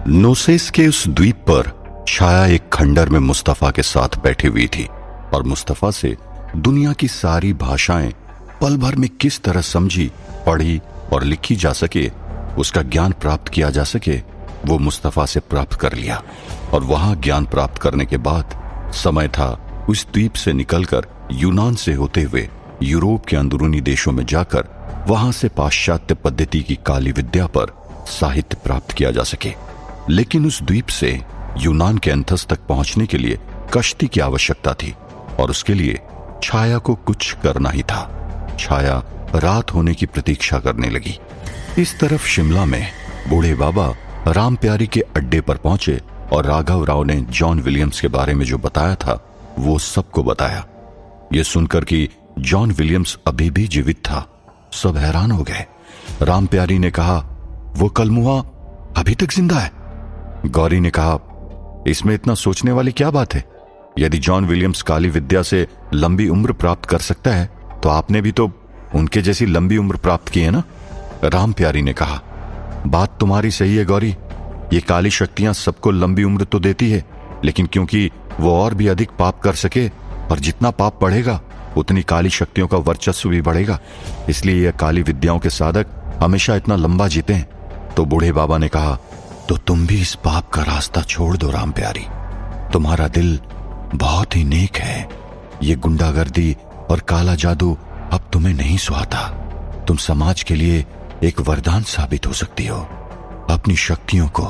नोसेस के उस द्वीप पर छाया एक खंडर में मुस्तफा के साथ बैठी हुई थी और मुस्तफा से दुनिया की सारी भाषाएं पल भर में किस तरह समझी, पढ़ी और लिखी जा सके, उसका ज्ञान प्राप्त किया जा सके, वो मुस्तफा से प्राप्त कर लिया। और वहां ज्ञान प्राप्त करने के बाद समय था उस द्वीप से निकलकर यूनान से होते हुए यूरोप के अंदरूनी देशों में जाकर वहां से पाश्चात्य पद्धति की काली विद्या पर साहित्य प्राप्त किया जा सके। लेकिन उस द्वीप से यूनान के अंतस तक पहुंचने के लिए कश्ती की आवश्यकता थी और उसके लिए छाया को कुछ करना ही था। छाया रात होने की प्रतीक्षा करने लगी। इस तरफ शिमला में बूढ़े बाबा राम प्यारी के अड्डे पर पहुंचे और राघव राव ने जॉन विलियम्स के बारे में जो बताया था वो सबको बताया। ये सुनकर कि जॉन विलियम्स अभी भी जीवित था, सब हैरान हो गए। राम प्यारी ने कहा, वो कलमुआ अभी तक जिंदा है। गौरी ने कहा, इसमें इतना सोचने वाली क्या बात है? यदि जॉन विलियम्स काली विद्या से लंबी उम्र प्राप्त कर सकता है तो आपने भी तो उनके जैसी लंबी उम्र प्राप्त की है ना? राम प्यारी ने कहा, बात तुम्हारी सही है गौरी, ये काली शक्तियां सबको लंबी उम्र तो देती है, लेकिन क्योंकि वो और भी अधिक पाप कर सके और जितना पाप बढ़ेगा उतनी काली शक्तियों का वर्चस्व भी बढ़ेगा, इसलिए यह काली विद्याओं के साधक हमेशा इतना लंबा जीते हैं। तो बूढ़े बाबा ने कहा, तो तुम भी इस पाप का रास्ता छोड़ दो राम प्यारी, तुम्हारा दिल बहुत ही नेक है। ये गुंडागर्दी और काला जादू अब तुम्हें नहीं सुहाता। तुम समाज के लिए एक वरदान साबित हो सकती हो। अपनी शक्तियों को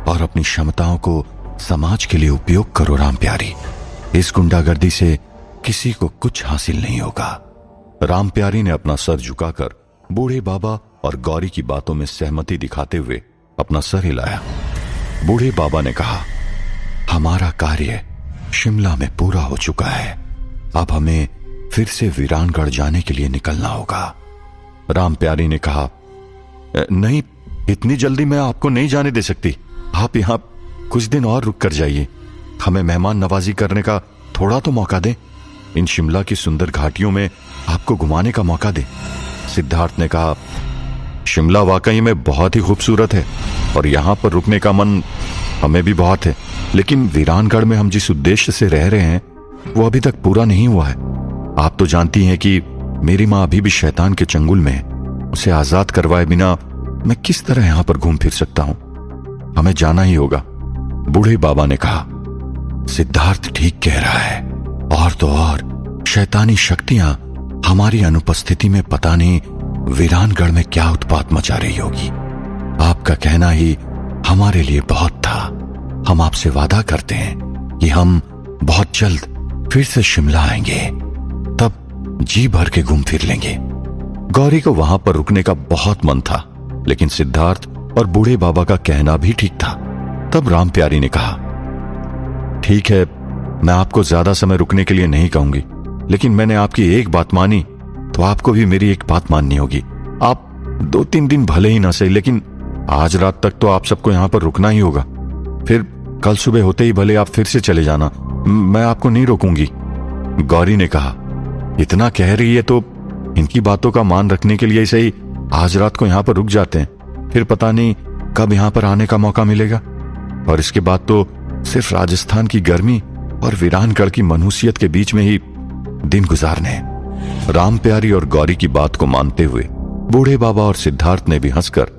और अपनी क्षमताओं को समाज के लिए उपयोग करो राम प्यारी। इस गुंडागर्दी से किसी को कुछ हासिल नहीं होगा। राम प्यारी ने अपना सर झुकाकर बूढ़े बाबा और गौरी की बातों में सहमति दिखाते हुए अपना सर हिलाया। बूढ़े बाबा ने कहा, हमारा कार्य शिमला में पूरा हो चुका है, अब हमें फिर से वीरानगढ़ जाने के लिए निकलना होगा। राम प्यारी ने कहा, नहीं, इतनी जल्दी मैं आपको नहीं जाने दे सकती। आप यहां कुछ दिन और रुक कर जाइए, हमें मेहमान नवाजी करने का थोड़ा तो मौका दें। इन शिमला की सुंदर घाटियों में आपको घुमाने का मौका दें। सिद्धार्थ ने कहा, शिमला वाकई में बहुत ही खूबसूरत है और यहां पर रुकने का मन हमें भी बहुत है, लेकिन वीरानगढ़ में हम जिस उद्देश्य से रह रहे हैं वो अभी तक पूरा नहीं हुआ है। आप तो जानती हैं कि मेरी मां अभी भी शैतान के चंगुल में है। उसे आजाद करवाए बिना मैं किस तरह यहां पर घूम फिर सकता हूं? हमें जाना ही होगा। बूढ़े बाबा ने कहा, सिद्धार्थ ठीक कह रहा है, और तो और शैतानी शक्तियां हमारी अनुपस्थिति में पता नहीं वीरानगढ़ में क्या उत्पात मचा रही होगी। आपका कहना ही हमारे लिए बहुत था। हम आपसे वादा करते हैं कि हम बहुत जल्द फिर से शिमला आएंगे, तब जी भर के घूम फिर लेंगे। गौरी को वहां पर रुकने का बहुत मन था, लेकिन सिद्धार्थ और बूढ़े बाबा का कहना भी ठीक था। तब राम प्यारी ने कहा, ठीक है, मैं आपको ज्यादा समय रुकने के लिए नहीं कहूंगी, लेकिन मैंने आपकी एक बात मानी तो आपको भी मेरी एक बात माननी होगी। आप 2-3 दिन भले ही ना सही, लेकिन आज रात तक तो आप सबको यहां पर रुकना ही होगा। फिर कल सुबह होते ही भले आप फिर से चले जाना, मैं आपको नहीं रोकूंगी। गौरी ने कहा, इतना कह रही है तो इनकी बातों का मान रखने के लिए ही सही आज रात को यहां पर रुक जाते हैं, फिर पता नहीं कब यहां पर आने का मौका मिलेगा। और इसके बाद तो सिर्फ राजस्थान की गर्मी और वीरानगढ़ की मनहूसियत के बीच में ही दिन गुजारने हैं। राम प्यारी और गौरी की बात को मानते हुए बूढ़े बाबा और सिद्धार्थ ने भी हंसकर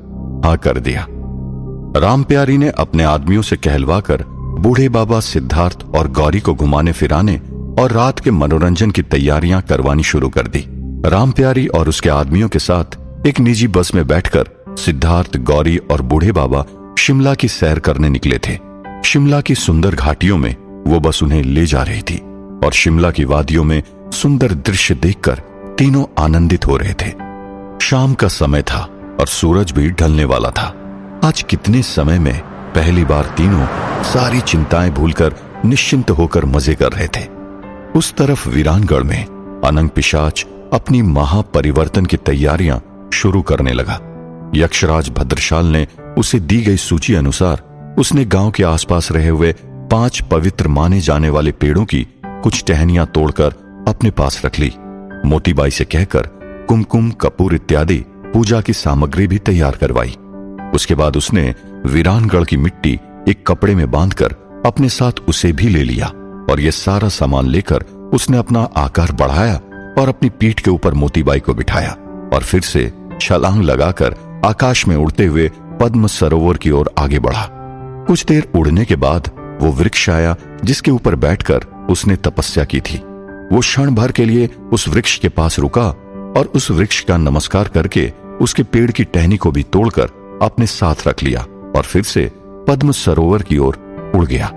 हाँ कर दिया। राम प्यारी ने अपने आदमियों से कहलवाकर बूढ़े बाबा, सिद्धार्थ और गौरी को घुमाने फिराने और रात के मनोरंजन की तैयारियां करवानी शुरू कर दी। राम प्यारी और उसके आदमियों के साथ एक निजी बस में बैठकर सिद्धार्थ, गौरी और बूढ़े बाबा शिमला की सैर करने निकले थे। शिमला की सुंदर घाटियों में वो बस उन्हें ले जा रही थी और शिमला की वादियों में सुंदर दृश्य देखकर तीनों आनंदित हो रहे थे। शाम का समय था और सूरज भी ढलने वाला था। आज कितने समय में पहली बार तीनों सारी चिंताएं भूलकर निश्चिंत होकर मजे कर रहे थे। उस तरफ वीरानगढ़ में अनंग पिशाच अपनी महापरिवर्तन की तैयारियां शुरू करने लगा। यक्षराज भद्रशाल ने उसे दी गई सूची अनुसार उसने गांव के आसपास रहे हुए 5 पवित्र माने जाने वाले पेड़ों की कुछ टहनियां तोड़कर अपने पास रख ली। मोतीबाई से कहकर कुमकुम, कपूर इत्यादि पूजा की सामग्री भी तैयार करवाई। उसके बाद उसने वीरानगढ़ की मिट्टी एक कपड़े में बांधकर अपने साथ उसे भी ले लिया और यह सारा सामान लेकर उसने अपना आकार बढ़ाया और अपनी पीठ के ऊपर मोतीबाई को बिठाया और फिर से छलांग लगाकर आकाश में उड़ते हुए पद्म सरोवर की ओर आगे बढ़ा। कुछ देर उड़ने के बाद वो वृक्ष आया जिसके ऊपर बैठकर उसने तपस्या की थी। वो क्षण भर के लिए उस वृक्ष के पास रुका और उस वृक्ष का नमस्कार करके उसके पेड़ की टहनी को भी तोड़कर अपने साथ रख लिया और फिर से पद्म सरोवर की ओर उड़ गया।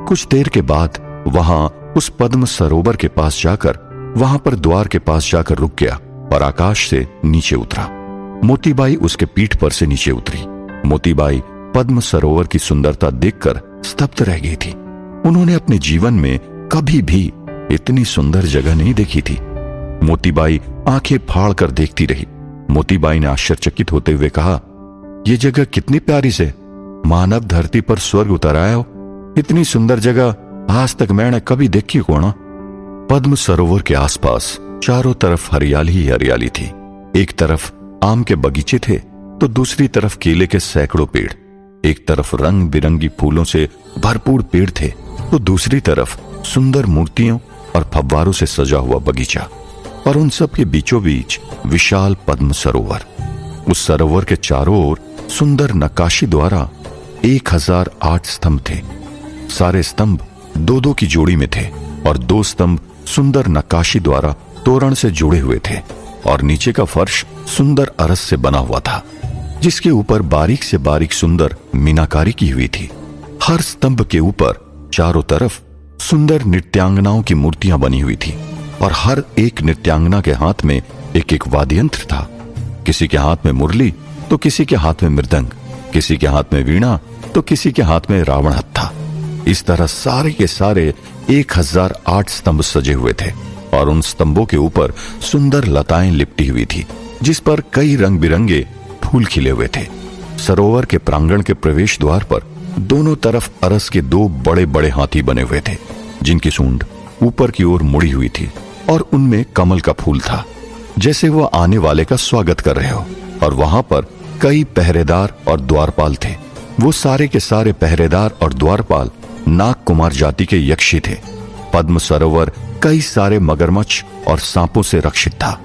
कुछ देर के बाद वहां उस पद्म सरोवर के पास जाकर वहां पर द्वार के पास जाकर रुक गया और आकाश से नीचे उतरा। मोतीबाई उसके पीठ पर से नीचे उतरी। मोतीबाई पद्म सरोवर की सुंदरता देखकर स्तब्ध रह गई थी। उन्होंने अपने जीवन में कभी भी इतनी सुंदर जगह नहीं देखी थी। मोतीबाई आंखें फाड़ कर देखती रही। मोतीबाई ने आश्चर्यचकित होते हुए कहा, यह जगह कितनी प्यारी से, मानव धरती पर स्वर्ग उतर आया हो। इतनी सुंदर जगह आज तक मैंने कभी देखी कोना। पद्म सरोवर के आसपास चारों तरफ हरियाली ही हरियाली थी। एक तरफ आम के बगीचे थे तो दूसरी तरफ केले के सैकड़ों पेड़। एक तरफ रंग बिरंगी फूलों से भरपूर पेड़ थे तो दूसरी तरफ सुंदर मूर्तियों और फव्वारों से सजा हुआ बगीचा और उन सब के बीचों बीच विशाल पद्म सरोवर। उस सरोवर के चारों ओर सुंदर नक्काशी द्वारा 1008 स्तंभ थे। सारे स्तंभ दो दो की जोड़ी में थे और 2 स्तंभ सुंदर नक्काशी द्वारा तोरण से जुड़े हुए थे और नीचे का फर्श सुंदर अरस से बना हुआ था जिसके ऊपर बारीक से बारीक सुंदर मीनाकारी की हुई थी। हर स्तंभ के ऊपर चारों तरफ सुंदर नृत्यांगनाओं की मूर्तियां बनी हुई थी और हर एक नृत्यांगना के हाथ में एक एक वाद्ययंत्र था। किसी के हाथ में मुरली तो किसी के हाथ में मृदंग, किसी के हाथ में वीणा तो किसी के हाथ में रावण हत्था। इस तरह सारे के सारे 1008 स्तंभ सजे हुए थे और उन स्तंभों के ऊपर सुंदर लताएं लिपटी हुई थी जिस पर कई रंग बिरंगे फूल खिले हुए थे। सरोवर के प्रांगण के प्रवेश द्वार पर दोनों तरफ अरस के 2 बड़े बड़े हाथी बने हुए थे जिनकी सूंड ऊपर की ओर मुड़ी हुई थी और उनमें कमल का फूल था जैसे वो आने वाले का स्वागत कर रहे हो। और वहां पर कई पहरेदार और द्वारपाल थे। वो सारे के सारे पहरेदार और द्वारपाल नाग कुमार जाति के यक्षी थे। पद्म सरोवर कई सारे मगरमच्छ और सांपों से रक्षित था।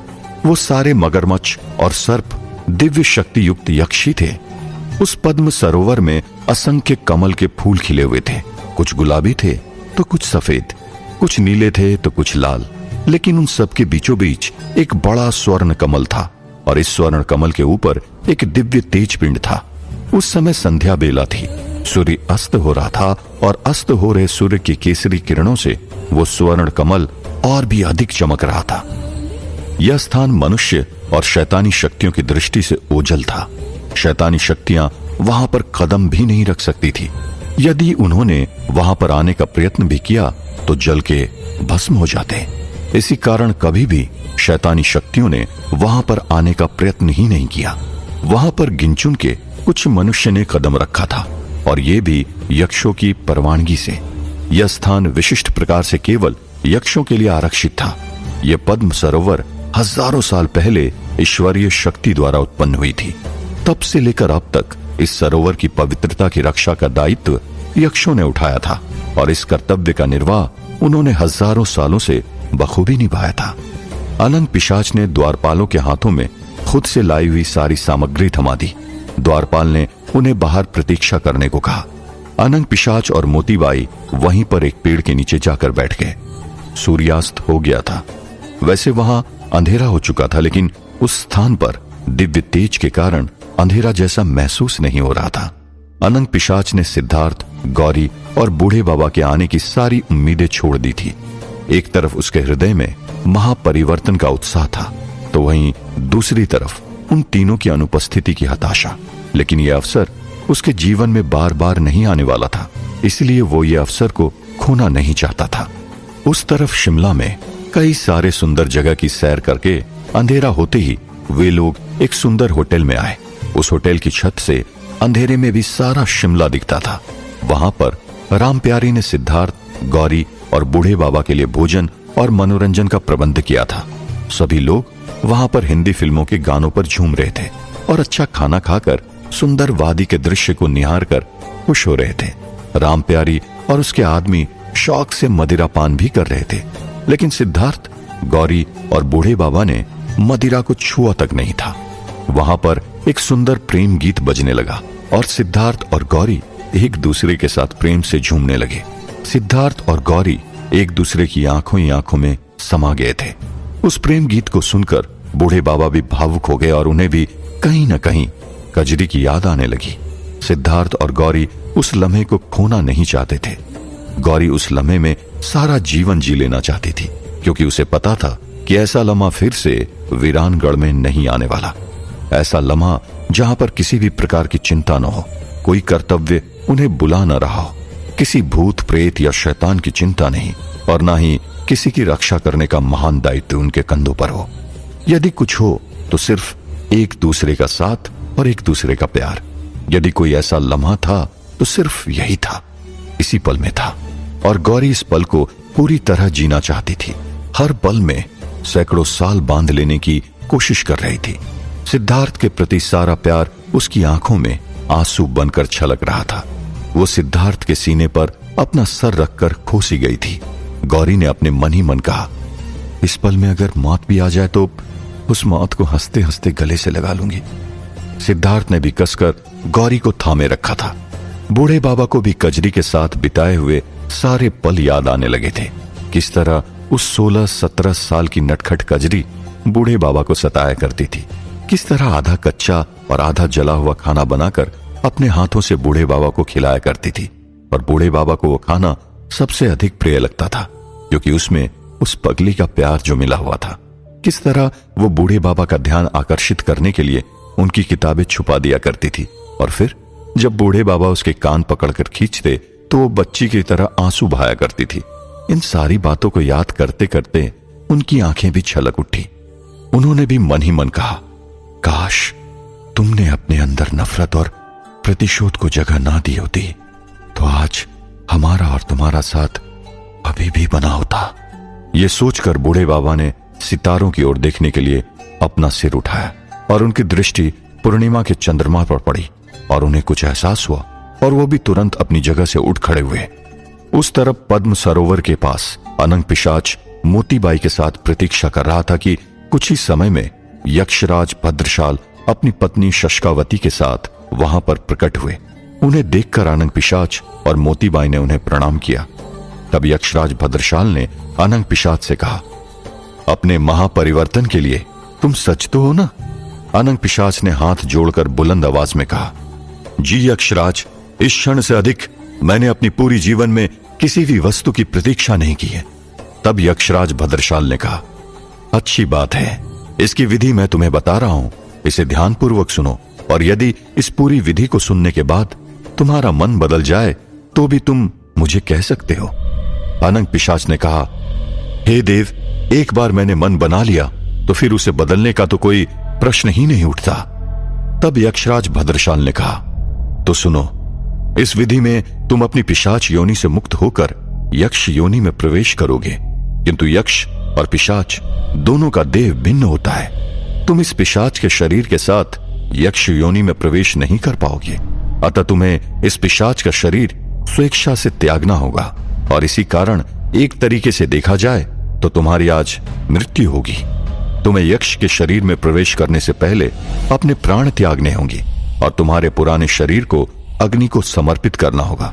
वो सारे मगरमच्छ और सर्प दिव्य शक्ति युक्त यक्षी थे। उस पद्म सरोवर में असंख्य कमल के फूल खिले हुए थे। कुछ गुलाबी थे तो कुछ सफेद, कुछ नीले थे तो कुछ लाल, लेकिन उन सब के बीचों बीच एक बड़ा स्वर्ण कमल था और इस स्वर्ण कमल के ऊपर एक दिव्य तेज पिंड था। उस समय संध्या बेला थी। सूर्य अस्त हो रहा था और अस्त हो रहे सूर्य की केसरी किरणों से वो स्वर्ण कमल और भी अधिक चमक रहा था। यह स्थान मनुष्य और शैतानी शक्तियों की दृष्टि से ओझल था। शैतानी शक्तियां वहां पर कदम भी नहीं रख सकती थी। यदि उन्होंने वहां पर आने का प्रयत्न भी किया तो जल के भस्म हो जाते। इसी कारण कभी भी शैतानी शक्तियों ने वहां पर आने का प्रयत्न ही नहीं किया। वहां पर गिनचुन के कुछ मनुष्य ने कदम रखा था और ये भी यक्षों की परवानगी से। यह स्थान विशिष्ट प्रकार से केवल यक्षों के लिए आरक्षित था। यह पद्म सरोवर हजारों साल पहले ईश्वरीय शक्ति द्वारा उत्पन्न हुई थी। तब से लेकर अब तक इस सरोवर की पवित्रता की रक्षा का दायित्व यक्षों ने उठाया था और इस कर्तव्य का निर्वाह उन्होंने हजारों सालों से बखूबी निभाया था। अनंग पिशाच ने द्वारपालों के हाथों में खुद से लाई हुई सारी सामग्री थमा दी। द्वारपाल ने उन्हें बाहर प्रतीक्षा करने को कहा। अनंग पिशाच और मोतीबाई वहीं पर एक पेड़ के नीचे जाकर बैठ गए। सूर्यास्त हो गया था। वैसे वहां अंधेरा हो चुका था, लेकिन उस स्थान पर दिव्य तेज के कारण अंधेरा जैसा महसूस नहीं हो रहा था। अनंग पिशाच ने सिद्धार्थ, गौरी और बूढ़े बाबा के आने की सारी उम्मीदें छोड़ दी थी। एक तरफ उसके हृदय में महापरिवर्तन का उत्साह था तो वहीं दूसरी तरफ उन तीनों की अनुपस्थिति की हताशा। लेकिन यह अवसर उसके जीवन में बार बार नहीं आने वाला था, इसलिए वो ये अवसर को खोना नहीं चाहता था। उस तरफ शिमला में कई सारे सुंदर जगह की सैर करके अंधेरा होते ही वे लोग एक सुंदर होटल में आए। उस होटल की छत से अंधेरे में भी सारा शिमला दिखता था। वहां पर राम प्यारी ने सिद्धार्थ, गौरी और बूढ़े बाबा के लिए भोजन और मनोरंजन का प्रबंध किया था। सभी लोग वहां पर हिंदी फिल्मों के गानों पर झूम रहे थे और अच्छा खाना खाकर सुंदर वादी के दृश्य को निहार कर खुश हो रहे थे। राम प्यारी और उसके आदमी शौक से मदिरा पान भी कर रहे थे, लेकिन सिद्धार्थ, गौरी और बूढ़े बाबा ने मदिरा को छुआ तक नहीं था। वहां पर एक सुंदर प्रेम गीत बजने लगा और सिद्धार्थ और गौरी एक दूसरे के साथ प्रेम से झूमने लगे। सिद्धार्थ और गौरी एक दूसरे की आंखों ही आंखों में समा गए थे। उस प्रेम गीत को सुनकर बूढ़े बाबा भी भावुक हो गए और उन्हें भी कहीं न कहीं कजरी की याद आने लगी। सिद्धार्थ और गौरी उस लम्हे को खोना नहीं चाहते थे। गौरी उस लम्हे में सारा जीवन जी लेना चाहती थी, क्योंकि उसे पता था कि ऐसा लम्हा फिर से वीरानगढ़ में नहीं आने वाला। ऐसा लम्हा जहां पर किसी भी प्रकार की चिंता न हो, कोई कर्तव्य उन्हें बुला न रहा हो, किसी भूत प्रेत या शैतान की चिंता नहीं, और न ही किसी की रक्षा करने का महान दायित्व उनके कंधों पर हो। यदि कुछ हो तो सिर्फ एक दूसरे का साथ और एक दूसरे का प्यार। यदि कोई ऐसा लम्हा था तो सिर्फ यही था, इसी पल में था। और गौरी इस पल को पूरी तरह जीना चाहती थी। हर पल में सैकड़ों साल बांध लेने की कोशिश कर रही थी। सिद्धार्थ के प्रति सारा प्यार उसकी आंखों में आंसू बनकर छलक रहा था। वो सिद्धार्थ के सीने पर अपना सर रखकर खोसी गई थी। गौरी ने अपने मन ही मन कहा, इस पल में अगर मौत भी आ जाए तो उस मौत को हंसते हंसते गले से लगा लूंगी। सिद्धार्थ ने भी कसकर गौरी को थामे रखा था। बूढ़े बाबा को भी कजरी के साथ बिताए हुए सारे पल याद आने लगे थे। किस तरह उस 16-17 साल की नटखट कजरी बूढ़े बाबा को सताया करती थी। किस तरह आधा कच्चा और आधा जला हुआ खाना बनाकर अपने हाथों से बूढ़े बाबा को खिलाया करती थी, और बूढ़े बाबा को वो खाना सबसे अधिक प्रिय लगता था, क्योंकि उसमें उस पगली का प्यार जो मिला हुआ था। किस तरह वो बूढ़े बाबा का ध्यान आकर्षित करने के लिए उनकी किताबें छुपा दिया करती थी, और फिर जब बूढ़े बाबा उसके कान पकड़कर खींचते तो वो बच्ची की तरह आंसू बहाया करती थी। इन सारी बातों को याद करते करते उनकी आंखें भी छलक उठी। उन्होंने भी मन ही मन कहा, काश तुमने अपने अंदर नफरत और प्रतिशोध को जगह ना दी होती तो आज हमारा और तुम्हारा साथ अभी भी बना होता। ये सोचकर बूढ़े बाबा ने सितारों की ओर देखने के लिए अपना सिर उठाया, और उनकी दृष्टि पूर्णिमा के चंद्रमा पर पड़ी, और उन्हें कुछ एहसास हुआ, और वो भी तुरंत अपनी जगह से उठ खड़े हुए। उस तरफ पद्म सरोवर के पास अनंग पिशाच मोतीबाई के साथ प्रतीक्षा कर रहा था कि कुछ ही समय में यक्षराज भद्रशाल अपनी पत्नी शशकावती के साथ वहां पर प्रकट हुए। उन्हें देखकर अनंग पिशाच और मोतीबाई ने उन्हें प्रणाम किया। तब यक्षराज भद्रशाल ने अनंग पिशाच से कहा, अपने महापरिवर्तन के लिए तुम सच तो हो ना? अनंग पिशाच ने हाथ जोड़कर बुलंद आवाज में कहा, जी यक्षराज, इस क्षण से अधिक मैंने अपनी पूरी जीवन में किसी भी वस्तु की प्रतीक्षा नहीं की है। तब यक्षराज भद्रशाल ने कहा, अच्छी बात है, इसकी विधि मैं तुम्हें बता रहा हूं, इसे ध्यानपूर्वक सुनो, और यदि इस पूरी विधि को सुनने के बाद तुम्हारा मन बदल जाए तो भी तुम मुझे कह सकते हो। अनंग पिशाच ने कहा, हे देव, एक बार मैंने मन बना लिया तो फिर उसे बदलने का तो कोई प्रश्न ही नहीं उठता। तब यक्षराज भद्रशाल ने कहा, तो सुनो, इस विधि में तुम अपनी पिशाच योनि से मुक्त होकर यक्ष योनि में प्रवेश करोगे, किंतु यक्ष और पिशाच दोनों का देह भिन्न होता है। तुम इस पिशाच के शरीर के साथ यक्ष योनि में प्रवेश नहीं कर पाओगे, अतः तुम्हें इस पिशाच का शरीर स्वेच्छा से त्यागना होगा, और इसी कारण एक तरीके से देखा जाए तो तुम्हारी आज मृत्यु होगी। तुम्हें यक्ष के शरीर में प्रवेश करने से पहले अपने प्राण त्यागने होंगे, और तुम्हारे पुराने शरीर को अग्नि को समर्पित करना होगा,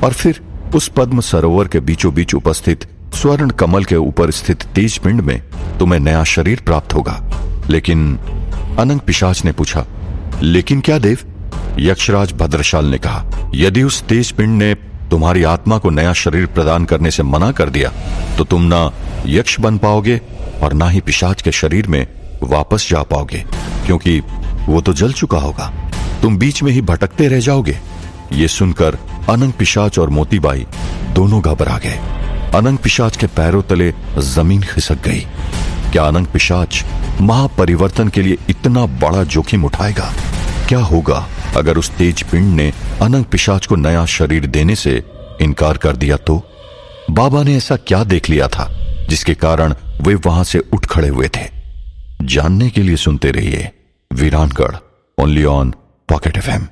और फिर उस पद्म सरोवर के बीचों बीच उपस्थित स्वर्ण कमल के ऊपर स्थित तेज पिंड में तुम्हें नया शरीर प्राप्त होगा। लेकिन अनंग पिशाच ने पूछा, लेकिन क्या देव? यक्षराज भद्रशाल ने कहा, यदि उस तेज पिंड ने तुम्हारी आत्मा को नया शरीर प्रदान करने से मना कर दिया तो तुम ना यक्ष बन पाओगे और ना ही पिशाच के शरीर में वापस जा पाओगे, क्योंकि वो तो जल चुका होगा। तुम बीच में ही भटकते रह जाओगे। ये सुनकर अनंग पिशाच और मोतीबाई दोनों घबरा गए। अनंग पिशाच के पैरों तले जमीन खिसक गई। क्या अनंग पिशाच महापरिवर्तन के लिए इतना बड़ा जोखिम उठाएगा? क्या होगा अगर उस तेज पिंड ने अनंग पिशाच को नया शरीर देने से इनकार कर दिया तो? बाबा ने ऐसा क्या देख लिया था जिसके कारण वे वहां से उठ खड़े हुए थे? जानने के लिए सुनते रहिए वीरानगढ़, ओनली ऑन पॉकेट एफएम।